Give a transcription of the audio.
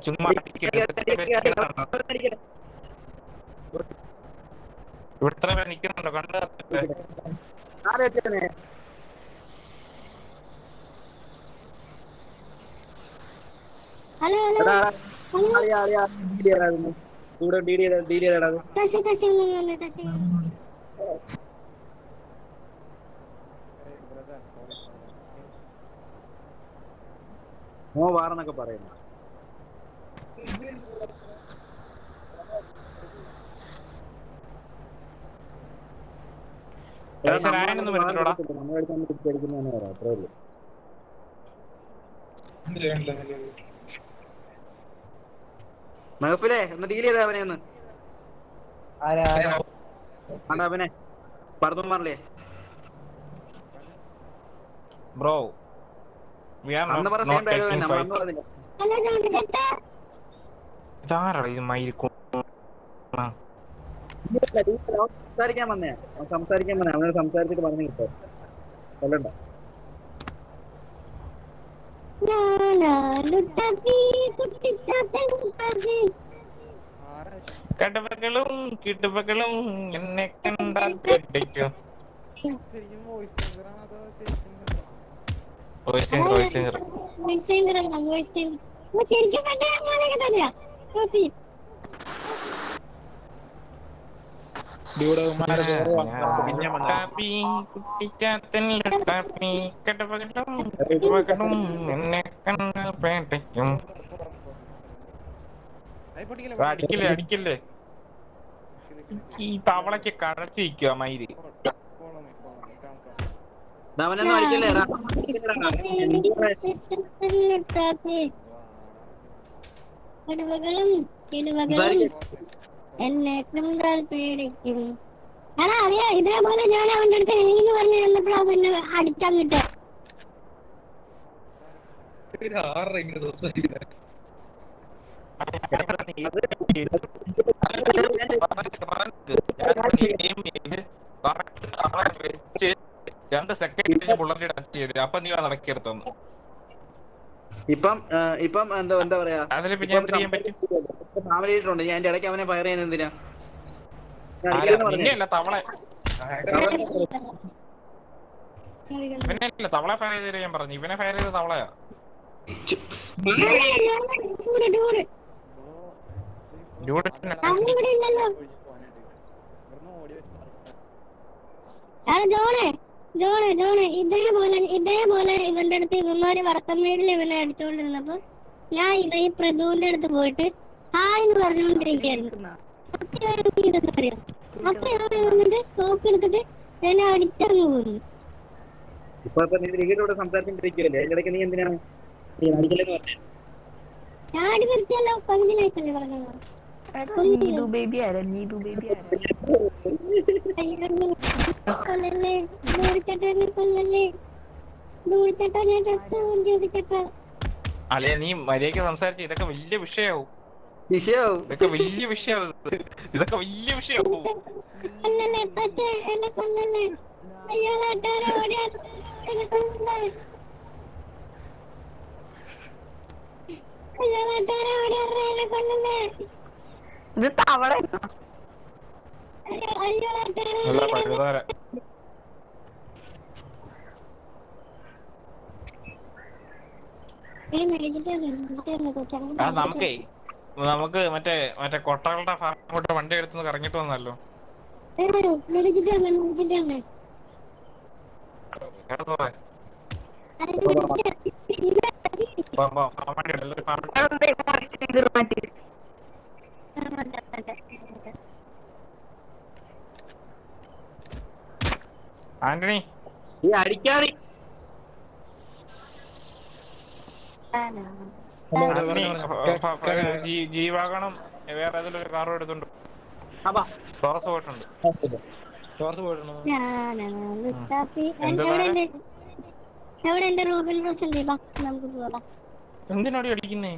ചുമ്മാ ഇവിടുത്തെ പേര് നിക്കുന്നുണ്ടോ കണ്ടു? വാറെന്നൊക്കെ പറയുന്നു. ആയനൊന്നും വരുന്നില്ലടാ. മഹഫിലെ ഒന്ന് ഡീൽ ചെയ്ത അവനെ ഒന്ന് അവനെ പറഞ്ഞു മാറില്ലേ ബ്രോ വി ആർ അന്ന് പറഞ്ഞ സെയിം നോട്ട് ഡയലോഗ് ടേക്കിംഗ് തന്നെ ഫൈറ്റ്. നമ്മളന്ന് പറഞ്ഞില്ല. ഇതാരടാ ഇത് മയിരിക്കും? സംസാരിക്കാൻ വന്നേ അവനോട് സംസാരിച്ചിട്ട് പറഞ്ഞു കിട്ടോ കൊല്ലണ്ട. കടുവകളും കിടുവകളും എന്നെ കണ്ടാൽ പേടിക്കും. വോയിസ് സിംഗർ കുട്ടിച്ചാത്തൻ ലുട്ടാപ്പി കടുവകളും കിടുവകളും എന്നെ കണ്ടാൽ പേടിക്കും. അടിക്കില്ലേ ഈ തവളക്ക് കടച്ചിരിക്കുക മയില്. അവനൊന്നും അടിക്കല്ലേ എന്നെ കണ്ടാൽ പേടിക്കും. അറിയാ ഇതേപോലെ ഞാൻ അവന്റെ അടുത്ത് എനിക്ക് പറഞ്ഞു തന്നപ്പോഴാ പിന്നെ അടിച്ചങ്ങിട്ട് രണ്ട് സെക്കൻഡ് ബുള്ളറ്റ് ടച്ച് ചെയ്ത് അപ്പൊ നീ നടക്കിയെടുത്തു. ഇപ്പം എന്താ പറയാ അതിലിപ്പോ ഞാൻ എന്ത് ചെയ്യാൻ പറ്റും? ഫാമിലിയിട്ടുണ്ട്. ഞാൻ എന്റെ ഇടയ്ക്ക് അവനെ ഫയർ ചെയ്യുന്ന എന്തിനാ? നിന്നെയല്ല തവള, ഇവനെയല്ല തവള ഫയർ ചെയ്ത് ഞാൻ പറഞ്ഞു. ഇവനെ ഫയർ ചെയ്ത തവളയാ. ഇതേപോലെ ഇവന്റെ അടുത്ത് ഇവന്മാര് വടക്കമ്മേടിൽ ഇവനെ അടിച്ചോണ്ടിരുന്നപ്പോ ഞാൻ ഈ പ്രദുവിന്റെ അടുത്ത് പോയിട്ട് ഹായ്ന്ന് പറഞ്ഞുകൊണ്ടിരിക്കുകയായിരുന്നു. അപ്പൊ ഞാൻ വന്നിട്ട് സോപ്പ് എടുത്തിട്ട് എന്നെ അടിച്ചങ്ങ് പോകുന്നു. സംസാരിച്ചിരിക്കുകയല്ലേ അതിന്റെ ഇടയ്ക്ക് നീ എന്തിനാണ് അടിക്കലെന്ന് പറഞ്ഞത്? ഞാൻ അടി നിർത്തിയല്ലോ, പകുതിയിലായിട്ടല്ലേ പറഞ്ഞത്. അല്ലെ നീ മര്യാദയ്ക്ക് സംസാരിച്ച ഇതൊക്കെ വലിയ വിഷയാവും. ഇതൊക്കെ വലിയ വിഷയാവും. ഇത് തവള നല്ല പഴുതാര. നമുക്ക് മറ്റേ കൊട്ടകളുടെ ഭാഗത്തോട്ട് വണ്ടി എടുത്തുനിന്ന് കറങ്ങിട്ട് വന്നല്ലോ. ആന്റണി അടിക്കാതെ ജീവാഗണം വേറെ ഏതെങ്കിലും ഒരു കാറും എടുത്തുണ്ട്. ടോറസ് പോയിട്ടുണ്ട്. എവിടെ എന്റെ റോബിൻ റോസ് ഉണ്ട്? നമുക്ക് പോവാം. എന്തിനാടി അടിക്കുന്നേ?